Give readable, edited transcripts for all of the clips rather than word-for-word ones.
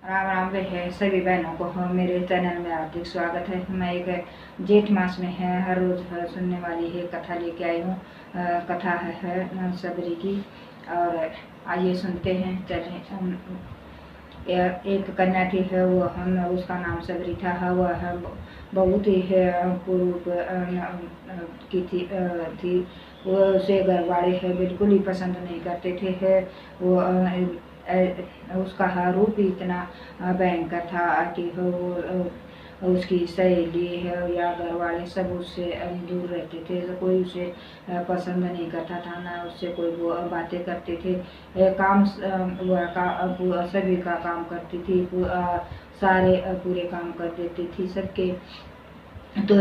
राम राम वे है सभी बहनों को मेरे चैनल में हार्दिक स्वागत है। मैं एक जेठ मास में है हर रोज सुनने वाली है कथा लेके आई हूँ। कथा है सबरी की। और आइए सुनते हैं। चले एक कन्या थी है वो हम उसका नाम सबरी था। वह बहुत ही कुरूप की थी। वो उसे घर वाले है बिल्कुल ही पसंद नहीं करते थे है। वो उसका रूप ही इतना भयंकर था कि उसकी सहेली है या घर वाले सब उससे दूर रहते थे। तो कोई उसे पसंद नहीं करता था, ना उससे कोई वो बातें करते थे। काम सभी का काम करती थी, सारे पूरे काम कर देती थी सबके। तो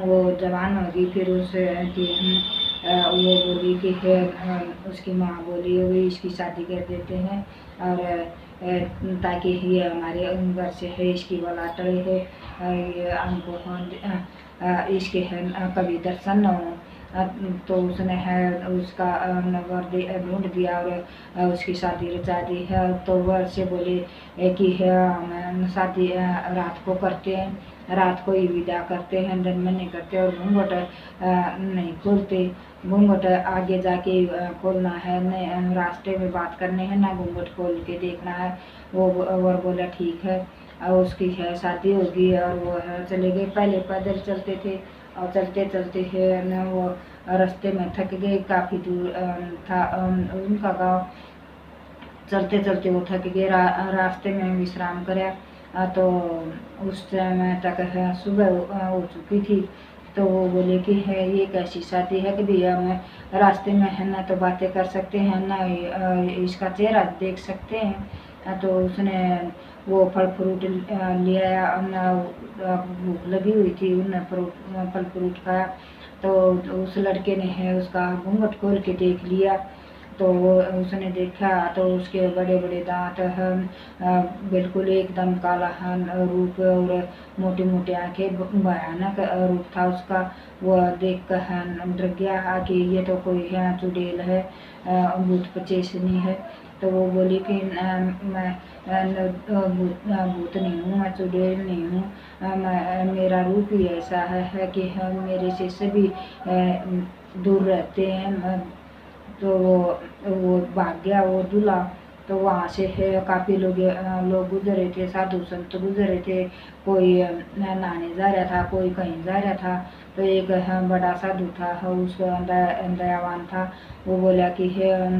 वो जवान होगी फिर उसे कि वो बोली कि उसकी माँ बोली हुई इसकी शादी कर देते हैं और ताकि ये हमारे घर से है इसकी औलाद टले है। ये हमको इसके है कभी दर्शन न हो। तो उसने है उसका नंबर ढूंढ दिया और उसकी शादी रचा दी है। तो वह से बोले कि है हम शादी रात को करते हैं, रात को ही विदा करते हैं, दिन में नहीं करते और घूंघट नहीं खोलते। घूंघट आगे जाके खोलना है, नहीं रास्ते में बात करने हैं, ना घूंघट खोल के देखना है। वो और बोला ठीक है। और उसकी है शादी होगी और वो है चले गए। पहले पैदल चलते थे और चलते चलते है न वो रास्ते में थक गए। काफ़ी दूर था उनका गाँव। चलते चलते वो थक गए। रास्ते में विश्राम कराया। तो उस समय तक है सुबह हो चुकी थी। तो वो बोले कि है ये कैसी शादी है कि भैया मैं रास्ते में है ना तो बातें कर सकते हैं ना इसका चेहरा देख सकते हैं। तो उसने वो फल फ्रूट ले आया। भूख लगी हुई थी, उन्हें फल फ्रूट खाया। तो उस लड़के ने है उसका घूंघट खोल के देख लिया। तो उसने देखा तो उसके बड़े बड़े दांत बिल्कुल एकदम काला रूप और मोटी मोटी आंखें, भयानक रूप था उसका। वह देख कर डर गया कि ये तो कोई है चुड़ैल है, भूत पचेसनी है। तो वो बोली कि मैं भूत नहीं हूँ, मैं चुड़ैल नहीं हूँ। मेरा रूप ही ऐसा है कि मेरे से सभी दूर रहते हैं। तो वो भाग गया वो दूल्हा। तो वहाँ से है काफ़ी लोग गुजरे थे, साधु संत गुजरे थे। कोई नहाने जा रहा था, कोई कहीं जा रहा था। तो एक बड़ा साधु था, उसका दयावान था। वो बोला कि है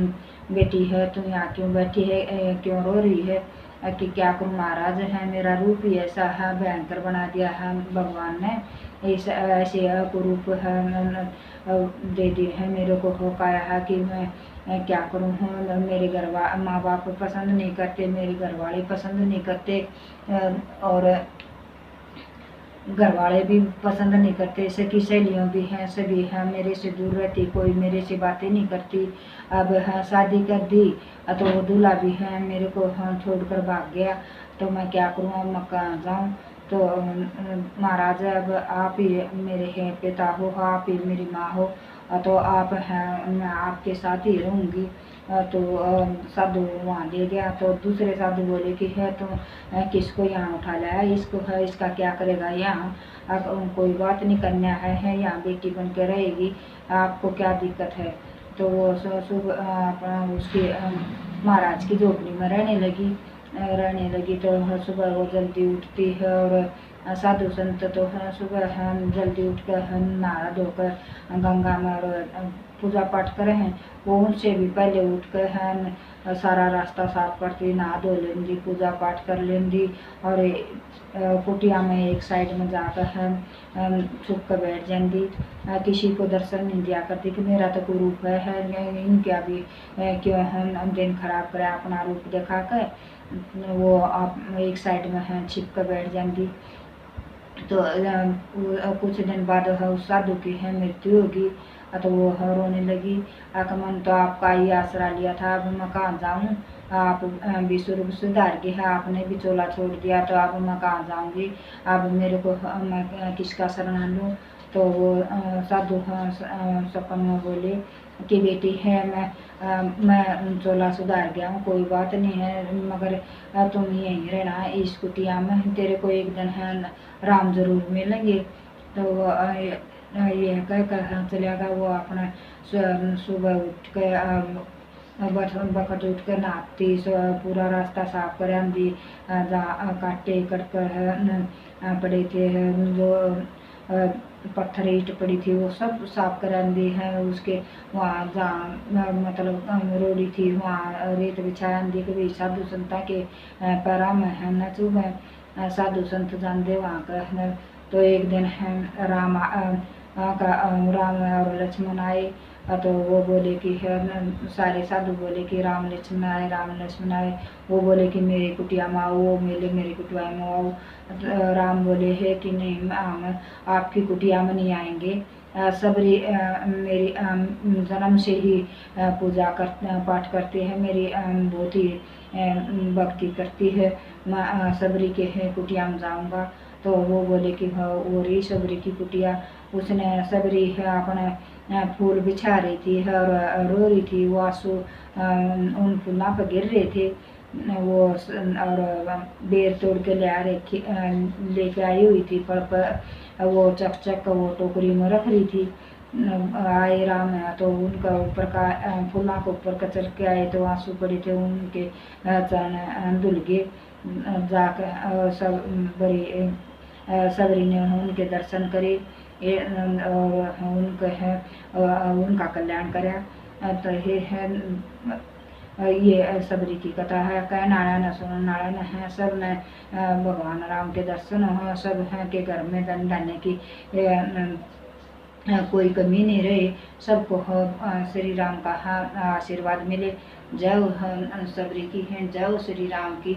बेटी है तुम यहाँ क्यों बैठी है, क्यों रो रही है? कि क्या करूँ महाराज, है मेरा रूप ही ऐसा है, भयंकर बना दिया है भगवान ने। ऐसे कुरूप है दे दी है मेरे को होकाया है कि मैं क्या करूँ हूँ। मेरे माँ बाप पसंद नहीं करते, मेरे घर वाले पसंद नहीं करते और घर वाले भी पसंद नहीं करते। सखी सहेलियों भी हैं, सभी हैं मेरे से दूर रहती, कोई मेरे से बातें नहीं करती। अब है शादी कर दी तो वो दूल्हा भी है मेरे को छोड़कर भाग गया। तो मैं क्या करूँ, अब मैं कहाँ जाऊँ? तो महाराज अब आप ही मेरे हैं पिता हो, आप ही मेरी माँ हो। तो आप हैं, मैं आपके साथ ही रहूँगी। तो साधु वहाँ ले गया। तो दूसरे साधु बोले कि है तुम किसको यहाँ उठा लाया, इसको है इसका क्या करेगा यहाँ? अब कोई बात नहीं, कन्या है यहाँ बेटी बन के रहेगी, आपको क्या दिक्कत है? तो वो अपना उसकी महाराज की झोपड़ी में रहने लगी। तो सुबह वो जल्दी उठती है और साधु संत तो है सुबह जल्दी उठकर नहा धोकर गंगा में और पूजा पाठ करे हैं। वो उनसे भी पहले उठकर है सारा रास्ता साफ करती, नहा धो लेंदी, पूजा पाठ कर लेंदी और कुटिया में एक साइड में जाकर है छुप कर बैठ जाएंगी। किसी को दर्शन नहीं दिया करती कि मेरा तो कोई रूप है इनका भी क्यों है दिन खराब करे अपना रूप दिखा कर। वो आप एक साइड में है छिप कर बैठ जाएंगी। तो कुछ दिन बाद उस साधु की है मृत्यु होगी। तो वो रोने लगी। मन तो आपका ही आसरा लिया था, अब मैं कहाँ जाऊँ? आप भी स्वरूप सुधार के है, आपने भी चोला छोड़ दिया, तो अब मैं कहाँ जाऊँगी? अब मेरे को मैं किसका शरण लूँ? तो वो साधु सपन में बोले कि बेटी है मैं मैं चोला सुधार गया हूँ, कोई बात नहीं है, मगर तुम यहीं रहना इस कुटिया में, तेरे को एक दिन है राम जरूर मिलेंगे। तो ये कह कर चला गया। वो अपना सुबह उठ के बखत उठ कर नहाती, पूरा रास्ता साफ कर आंदी, जहाँ काटे कटकर पड़े थे, जो पत्थर ईंट पड़ी थी वो सब साफ कर आंदी है। उसके वहाँ जहाँ मतलब रोड़ी थी वहाँ रेत बिछा आंदी कि भाई साधु संता के पैरा में है न चुभे, साधु संत जानते वहाँ का। तो एक दिन है राम और लक्ष्मण आए, तो वो बोले कि सारे साधु बोले कि राम लक्ष्मण आए, राम लक्ष्मण आए। वो बोले कि मेरी कुटिया में आओ, वो मेरे कुटिया में आओ। राम बोले है कि नहीं, हम आपकी कुटिया में नहीं आएंगे। सबरी मेरी जन्म से ही पूजा पाठ करते हैं, मेरी बहुत ही भक्ति करती है, मैं सबरी के कुटिया में जाऊंगा। तो वो बोले कि वो रही सबरी की कुटिया। उसने सबरी है अपने फूल बिछा रही थी और रो रही थी, वो आंसू उन फूलों पर गिर रहे थे। वो और बेर तोड़ के लेके आई हुई थी, पर वो चक वो टोकरी में रख रही थी। आए राम तो उनका ऊपर का फूलों के ऊपर कचर के आए, तो आंसू पड़े थे उनके, चरण धुल गए। जाकर सब बड़ी सबरी ने उनके दर्शन करे और उनका कल्याण करा। तो ये सबरी की कथा है। कह नारायण सुनो नारायण है, सब ने भगवान राम के दर्शन हो, सब है के घर में धन धान्य की कोई कमी नहीं रहे, सबको श्री राम का आशीर्वाद मिले। जय हो सबरी की है, जय हो श्री राम की।